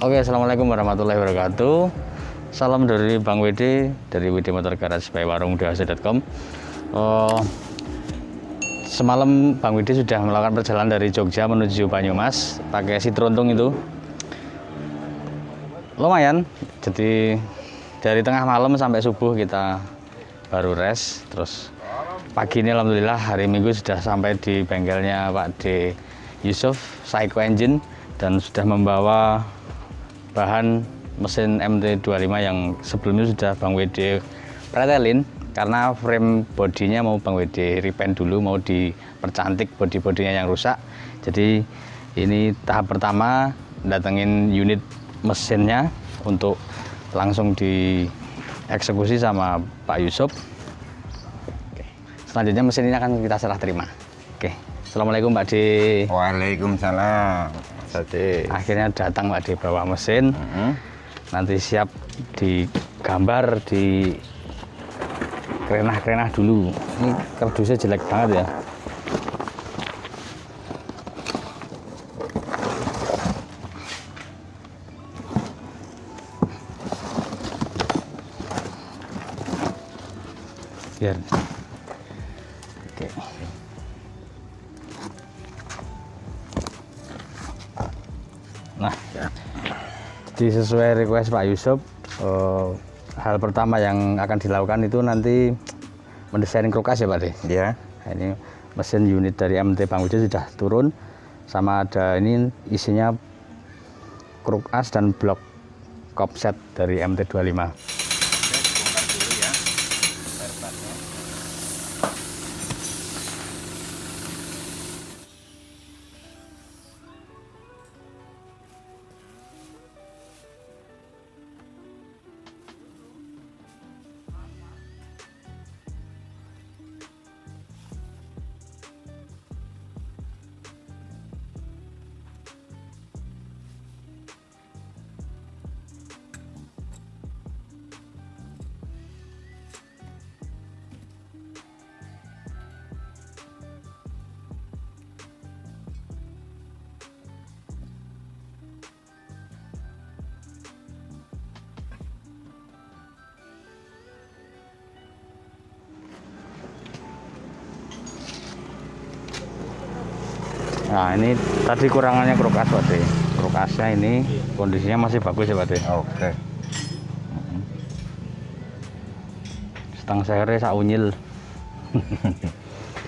Oke, assalamualaikum warahmatullahi wabarakatuh. Salam dari Bang WD dari WD Motor Garage by Warung Dahase.com. Semalam Bang WD sudah melakukan perjalanan dari Jogja menuju Banyumas pakai si trontung itu. Lumayan, jadi dari tengah malam sampai subuh kita baru rest. Terus pagi ini alhamdulillah hari Minggu sudah sampai di bengkelnya Pak D Yusuf Psycho Engine dan sudah membawa bahan mesin MT25 yang sebelumnya sudah Bang WD pretelin karena frame bodinya mau Bang WD repaint dulu, mau dipercantik bodi-bodinya yang rusak. Jadi ini tahap pertama datengin unit mesinnya untuk langsung dieksekusi sama Pak Yusuf. Oke. Selanjutnya mesin ini akan kita serah terima. Oke. Assalamualaikum Pak D. Waalaikumsalam. Akhirnya datang Pak D bawa mesin. Nanti siap digambar, di kerenah-kerenah dulu. Ini kardusnya jelek banget ya. Biar. Oke. Nah, jadi sesuai request Pak Yusuf, hal pertama yang akan dilakukan itu nanti mendesain krokas ya Pak D? Ya. Nah, ini mesin unit dari MT Bang WD sudah turun, sama ada ini isinya krokas dan blok kopset dari MT25. Nah ini tadi kurangannya krokas Pak D. Krokasnya ini kondisinya masih bagus ya Pak D. Oke. Stang sere sak unyil.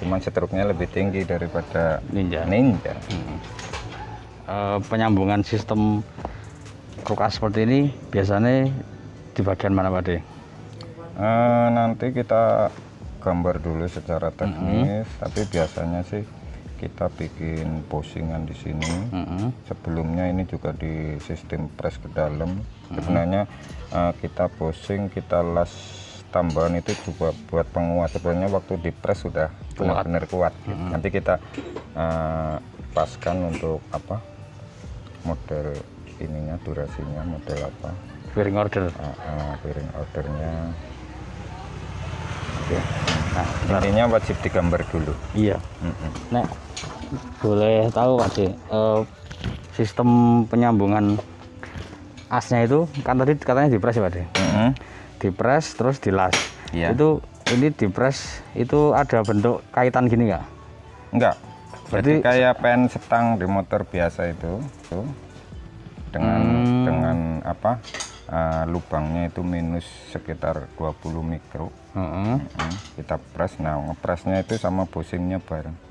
Cuman setruknya lebih tinggi daripada Ninja. Penyambungan sistem krokas seperti ini biasanya di bagian mana Pak D? Nanti kita gambar dulu secara teknis, tapi biasanya sih kita bikin posingan di sini. Sebelumnya ini juga di sistem press ke dalam. Sebenarnya kita posing, kita las tambahan itu juga buat penguat. Sebenarnya waktu di press sudah benar-benar kuat. Gitu. Nanti kita paskan untuk apa? Model ininya, durasinya, model apa? Bearing order. Bearing ordernya. Oke. Nah, intinya wajib digambar dulu. Iya. Nah, boleh tahu Pak D, sistem penyambungan asnya itu kan tadi katanya dipres ya Pak D? Dipres terus dilas. Iya. Itu ini dipres itu ada bentuk kaitan gini nggak? Enggak. Berarti jadi kayak pen setang di motor biasa itu dengan apa? Lubangnya itu minus sekitar 20 mikro. Kita press. Nah, ngepresnya itu sama bushingnya bareng.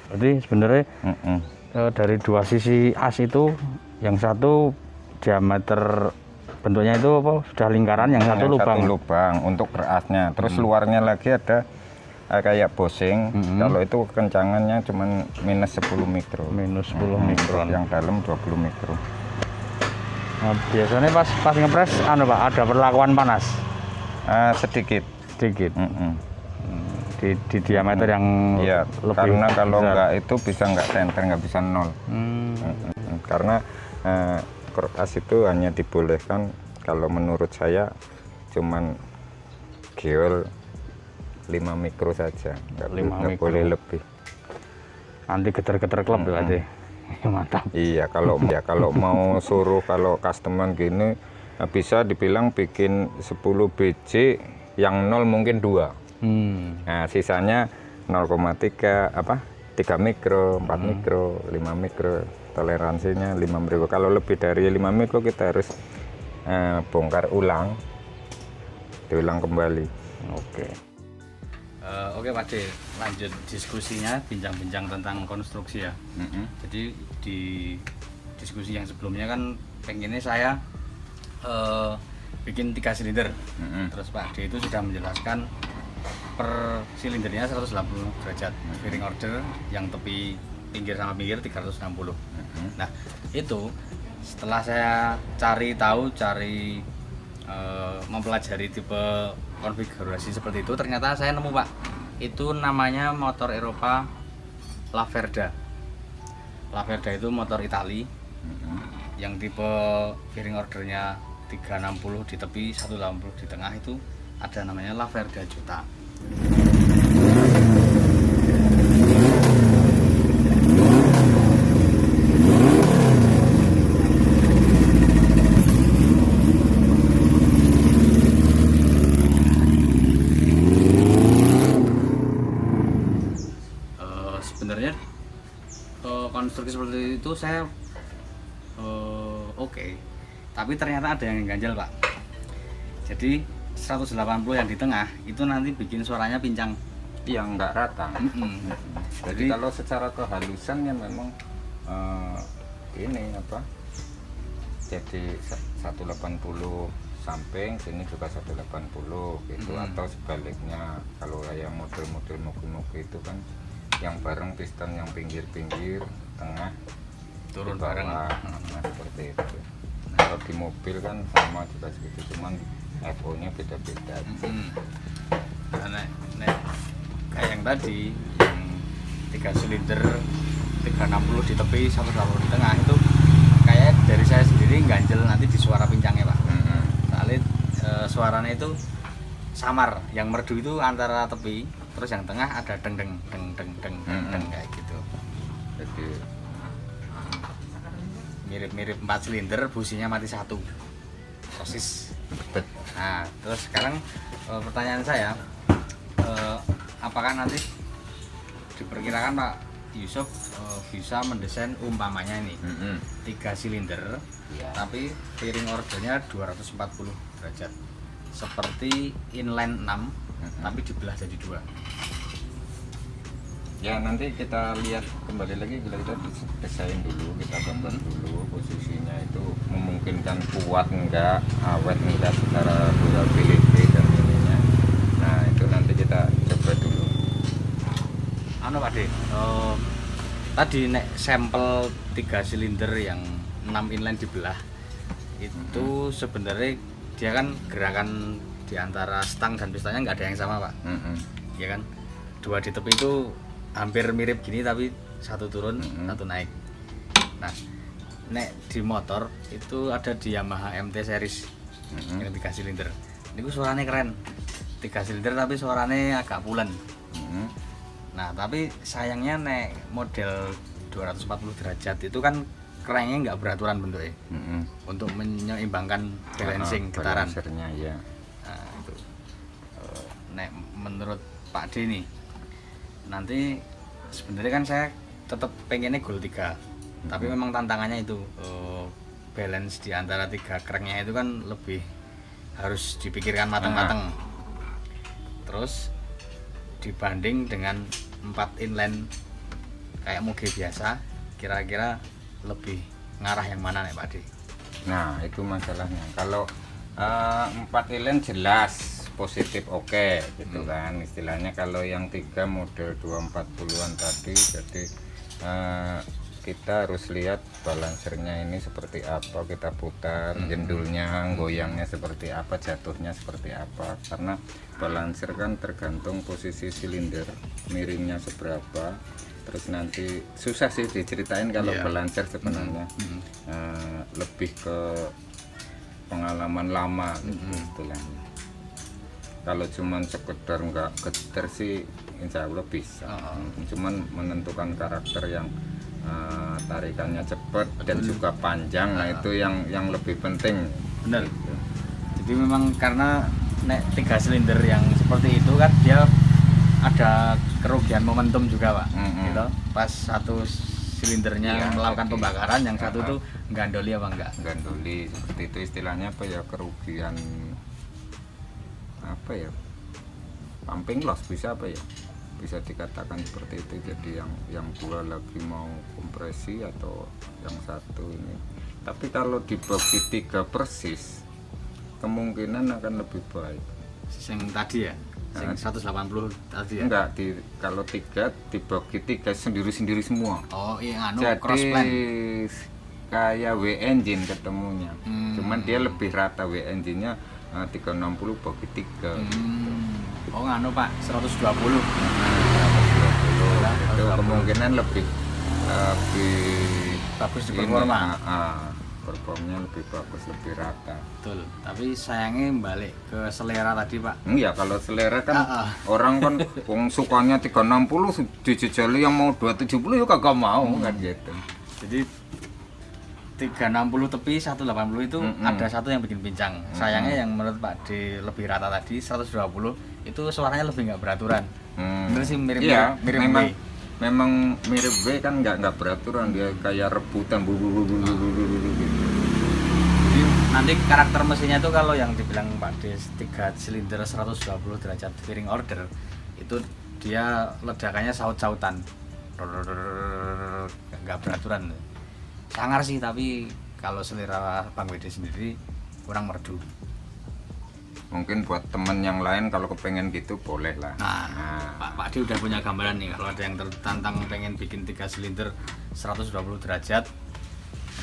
Berarti sebenarnya dari dua sisi as itu, yang satu diameter bentuknya itu apa? Sudah lingkaran, yang satu lubang. Satu lubang untuk berasnya. Terus luarnya lagi ada kayak bushing. Kalau itu kencangannya cuman minus 10 mikro. Minus 10 mikron. Yang dalam 20 mikro. Nah, biasanya pas ngepres Pak, ada perlakuan panas? Sedikit. Di diameter yang iya, lebih karena kalau besar. enggak itu bisa enggak center, enggak bisa nol. Karena krokas itu hanya dibolehkan kalau menurut saya cuman geol 5 mikro saja, enggak boleh lebih. Nanti getar-getar klub berarti. Mantap. Iya, kalau mau suruh kalau customer gini bisa dibilang bikin 10 biji yang 0 mungkin 2. Nah, sisanya 0,3 3 mikro, 4 mikro, 5 mikro, toleransinya 5 mikro. Kalau lebih dari 5 mikro kita harus bongkar ulang, diulang kembali. Oke Pak D, lanjut diskusinya, bincang-bincang tentang konstruksi ya. Jadi di diskusi yang sebelumnya kan pengennya saya bikin 3 silinder. Terus Pak D itu sudah menjelaskan per silindernya 180 derajat fairing order, yang tepi pinggir sama pinggir 360. Nah itu setelah saya cari mempelajari tipe konfigurasi seperti itu, ternyata saya nemu Pak, itu namanya motor Eropa Laverda. Laverda itu motor Itali yang tipe fairing ordernya 360 di tepi, 180 di tengah, itu ada namanya Laverda Juta. Sebenarnya konstruksi seperti itu saya oke. Tapi ternyata ada yang ganjal Pak. Jadi 180 yang di tengah itu nanti bikin suaranya pincang. Iya, nggak rata. Jadi kalau secara kehalusan ya memang ini jadi 180 samping, sini juga 180 gitu. Atau sebaliknya, kalau yang model-model mobil-mobil itu kan yang bareng piston yang pinggir-pinggir, tengah turun bareng. Nah, seperti itu. Kalau di mobil kan sama juga segitu, cuman FO-nya beda-beda. Nah, kayak yang tadi, yang 3 silinder 360 di tepi, 180 di tengah, itu kayak dari saya sendiri ganjel nanti di suara pincangnya Pak. Soalnya suaranya itu samar, yang merdu itu antara tepi, terus yang tengah ada deng deng kayak gitu. Jadi mirip-mirip 4 silinder, businya mati 1, sosis. Nah terus sekarang pertanyaan saya, apakah nanti diperkirakan Pak Yusuf bisa mendesain umpamanya ini 3 silinder tapi fairing ordernya 240 derajat seperti inline 6 tapi dibelah jadi 2? Ya nanti kita lihat kembali lagi, kita desain dulu, kita gambar dulu posisinya itu memungkinkan kuat enggak, awet enggak secara durability dan ininya. Nah itu nanti kita coba dulu. Pak D, tadi nek sampel 3 silinder yang 6 inline dibelah itu sebenarnya dia kan gerakan di antara stang dan pistonnya nggak ada yang sama Pak. Ya kan, 2 di tepi itu hampir mirip gini tapi satu turun, satu naik. Nah, nek di motor itu ada di Yamaha MT series yang 3 silinder. Ini suaranya keren, 3 silinder tapi suaranya agak pulen. Nah, tapi sayangnya nek model 240 derajat itu kan kerannya nggak beraturan bentuknya, untuk menyeimbangkan balancing getaran. Ya. Nah, itu nek menurut Pak D nih, nanti sebenarnya kan saya tetap pengennya Goal 3, tapi memang tantangannya itu balance di antara 3 cranknya itu kan lebih harus dipikirkan matang-matang. Terus dibanding dengan 4 inline kayak moge biasa, kira-kira lebih ngarah yang mana nih Pak D? Nah itu masalahnya, kalau 4 inline jelas positif oke, gitu kan istilahnya. Kalau yang 3 model 240-an tadi, jadi kita harus lihat balancernya ini seperti apa, kita putar jendulnya, goyangnya seperti apa, jatuhnya seperti apa, karena balancer kan tergantung posisi silinder miringnya seberapa. Terus nanti susah sih diceritain kalau balancer sebenarnya. Lebih ke pengalaman lama gitu istilahnya. Kalau cuman sekedar nggak geter sih insya Allah bisa. Cuman menentukan karakter yang tarikannya cepat dan juga panjang. Nah itu yang lebih penting. Bener. Jadi memang karena nek 3 silinder yang seperti itu kan dia ada kerugian momentum juga Pak, gitu. Pas satu silindernya melakukan pembakaran, yang satu tuh gandoli apa enggak? Gandoli seperti itu istilahnya apa ya, kerugian apa ya, pumping loss bisa apa ya, bisa dikatakan seperti itu. Jadi yang dua lagi mau kompresi atau yang satu ini, tapi kalau dibagi 3 persis kemungkinan akan lebih baik. Yang tadi ya? Yang 180 tadi ya? Enggak, kalau 3 dibagi 3 sendiri-sendiri semua. Oh iya, jadi cross plan. Kayak W engine ketemunya. Cuman dia lebih rata, W engine-nya 360 bagi 3. Oh Pak, 120. 120. Itu kemungkinan lebih bagus di performa. Performanya lebih bagus, lebih rata. Betul. Tapi sayangnya balik ke selera tadi Pak. Ya kalau selera kan orang kan wong sukanya 360 dijejali yang mau 270 juga kagak mau kan gitu. Jadi 360 tepi 180 itu ada satu yang bikin pincang. Sayangnya yang menurut Pak D lebih rata tadi 120 itu suaranya lebih nggak beraturan. Bener sih, mirip memang B. Memang mirip B kan nggak beraturan, dia kayak rebutan gitu. Jadi nanti karakter mesinnya itu kalau yang dibilang Pak D 3 silinder 120 derajat fairing order itu dia ledakannya saut-sautan, nggak beraturan. Sangar sih, tapi kalau selera Bang Wede sendiri kurang merdu. Mungkin buat temen yang lain kalau kepengen gitu boleh lah. Pak D udah punya gambaran nih, kalau ada yang tertantang pengen bikin 3 silinder 120 derajat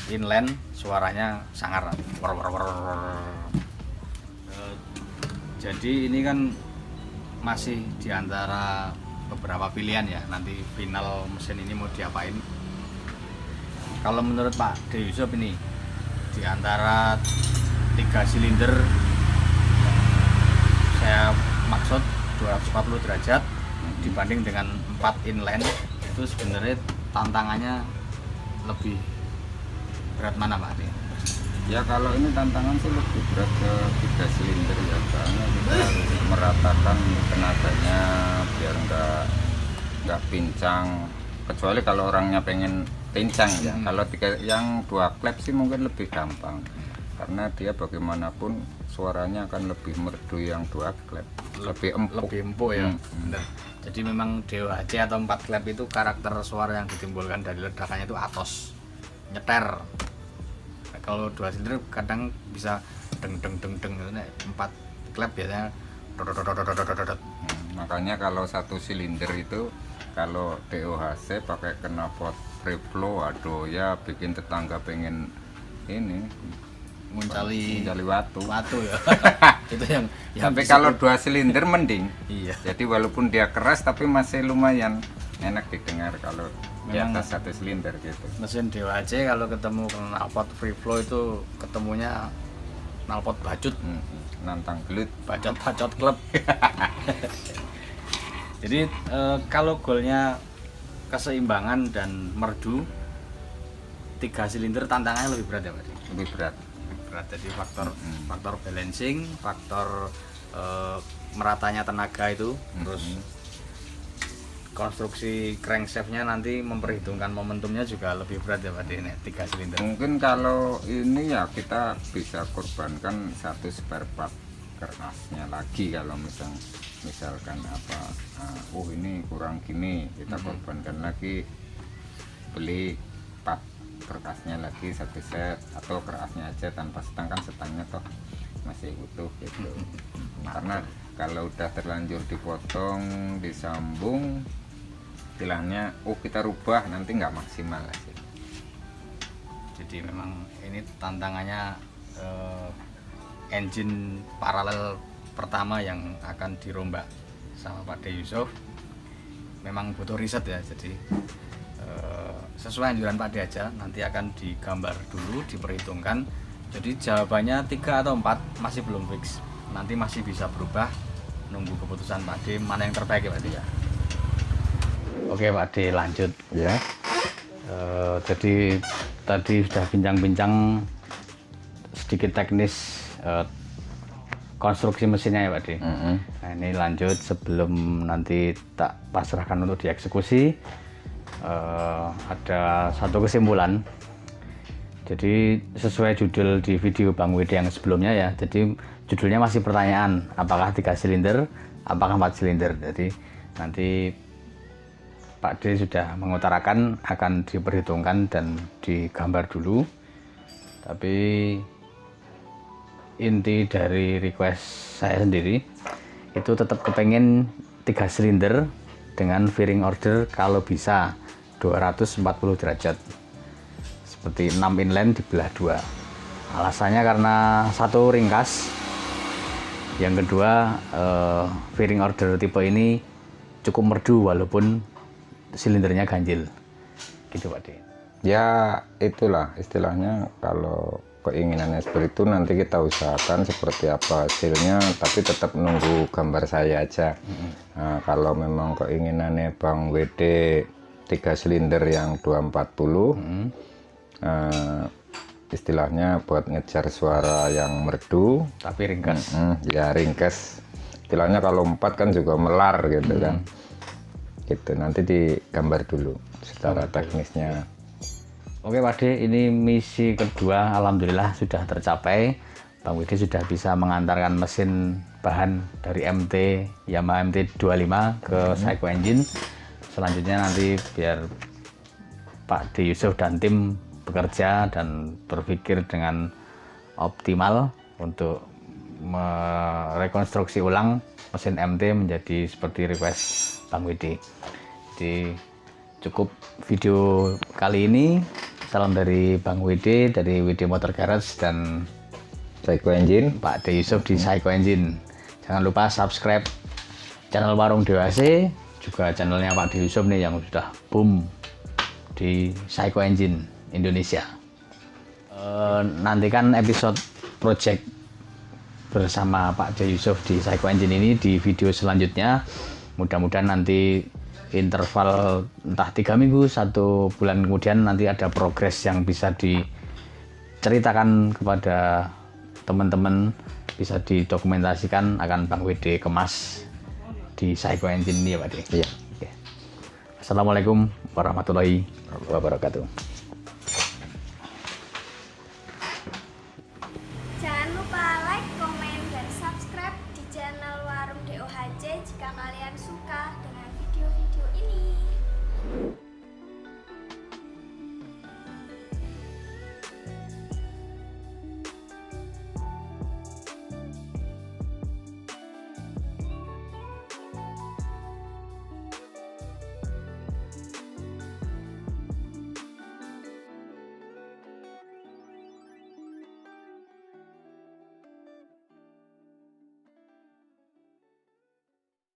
inline, suaranya sangar. Jadi ini kan masih diantara beberapa pilihan ya, nanti final mesin ini mau diapain. Kalau menurut Pak D Yusuf ini diantara 3 silinder saya maksud 240 derajat dibanding dengan 4 inline, itu sebenarnya tantangannya lebih berat mana Pak? Ya kalau ini tantangan sih lebih berat ke 3 silinder ya, karena kita harus meratakan tenaganya biar nggak pincang, kecuali kalau orangnya pengen pincang ya. Kalau yang 2 klep sih mungkin lebih gampang, karena dia bagaimanapun suaranya akan lebih merdu yang 2 klep, lebih empuk ya. Benar. Jadi memang DOHC atau 4 klep itu karakter suara yang ditimbulkan dari ledakannya itu atos, nyeter. Nah, kalau 2 silinder kadang bisa deng 4 klep biasanya makanya kalau 1 silinder itu kalau DOHC pakai knalpot free flow, aduh ya bikin tetangga pengen ini mencari watu ya. Itu yang tapi kalau 2 silinder mending. Iya. Jadi walaupun dia keras tapi masih lumayan enak didengar kalau di memang atas 1 silinder gitu. Mesin DOHC kalau ketemu knalpot free flow itu ketemunya knalpot bacut, nantang gelut, bacot klub. Jadi kalau goalnya keseimbangan dan merdu, 3 silinder tantangannya lebih berat ya Pak? Lebih berat. Jadi faktor balancing, faktor meratanya tenaga itu, terus konstruksi crankshaftnya nanti memperhitungkan momentumnya juga lebih berat ya Pak D, 3 silinder. Mungkin kalau ini ya kita bisa korbankan 1 spare part kerasnya lagi, kalau misalkan apa ini kurang gini, kita korbankan lagi, beli part kerasnya lagi 1 set, atau kerasnya aja tanpa setang, kan setangnya toh masih utuh gitu. Karena kalau udah terlanjur dipotong, disambung, istilahnya kita rubah nanti nggak maksimal sih. Jadi memang ini tantangannya engine paralel pertama yang akan dirombak sama Pak D Yusuf. Memang butuh riset ya, jadi sesuai anjuran Pak D aja, nanti akan digambar dulu, diperhitungkan. Jadi jawabannya 3 atau 4 masih belum fix, nanti masih bisa berubah, nunggu keputusan Pak D mana yang terbaik ya Pak D ya. Oke Pak D, lanjut Ya. Jadi tadi sudah bincang-bincang sedikit teknis konstruksi mesinnya ya Pak D. Nah, ini lanjut sebelum nanti tak pasrahkan untuk dieksekusi. Ada satu kesimpulan. Jadi sesuai judul di video Bang Wede yang sebelumnya ya. Jadi judulnya masih pertanyaan, apakah 3 silinder, apakah 4 silinder. Jadi nanti Pak D sudah mengutarakan akan diperhitungkan dan digambar dulu. Tapi inti dari request saya sendiri itu tetap kepengen 3 silinder dengan fairing order kalau bisa 240 derajat. Seperti 6 inline dibelah 2. Alasannya karena satu ringkas. Yang kedua fairing order tipe ini cukup merdu walaupun silindernya ganjil gitu Pak D. Ya itulah istilahnya, kalau keinginannya seperti itu nanti kita usahakan seperti apa hasilnya, tapi tetap nunggu gambar saya aja. Nah, kalau memang keinginannya Bang WD 3 silinder yang 240, istilahnya buat ngejar suara yang merdu Tapi ringkas. ya ringkas, istilahnya kalau 4 kan juga melar gitu kan. Gitu, nanti digambar dulu secara teknisnya. Oke Pak D, ini misi kedua alhamdulillah sudah tercapai. Bang Wede sudah bisa mengantarkan mesin bahan dari MT Yamaha MT25 ke Saiko Engine. Selanjutnya nanti biar Pak D Yusuf dan tim bekerja dan berpikir dengan optimal untuk merekonstruksi ulang mesin MT menjadi seperti request Bang Wede. Jadi cukup video kali ini. Salam dari Bang Wede dari Wede Motor Garage dan Saiko Engine, Pak D Yusuf di Saiko Engine. Jangan lupa subscribe channel Warung DWC, juga channelnya Pak D Yusuf nih yang sudah boom di Saiko Engine Indonesia. Nantikan episode project bersama Pak D Yusuf di Saiko Engine ini di video selanjutnya. Mudah-mudahan nanti interval entah 3 minggu, 1 bulan kemudian nanti ada progres yang bisa diceritakan kepada teman-teman, bisa didokumentasikan akan Bang Wede kemas di Saiko Engine ini ya Pak D. iya. Oke. Assalamualaikum warahmatullahi wabarakatuh. Jangan lupa like, komen, dan subscribe di channel Warung DOHC jika kalian suka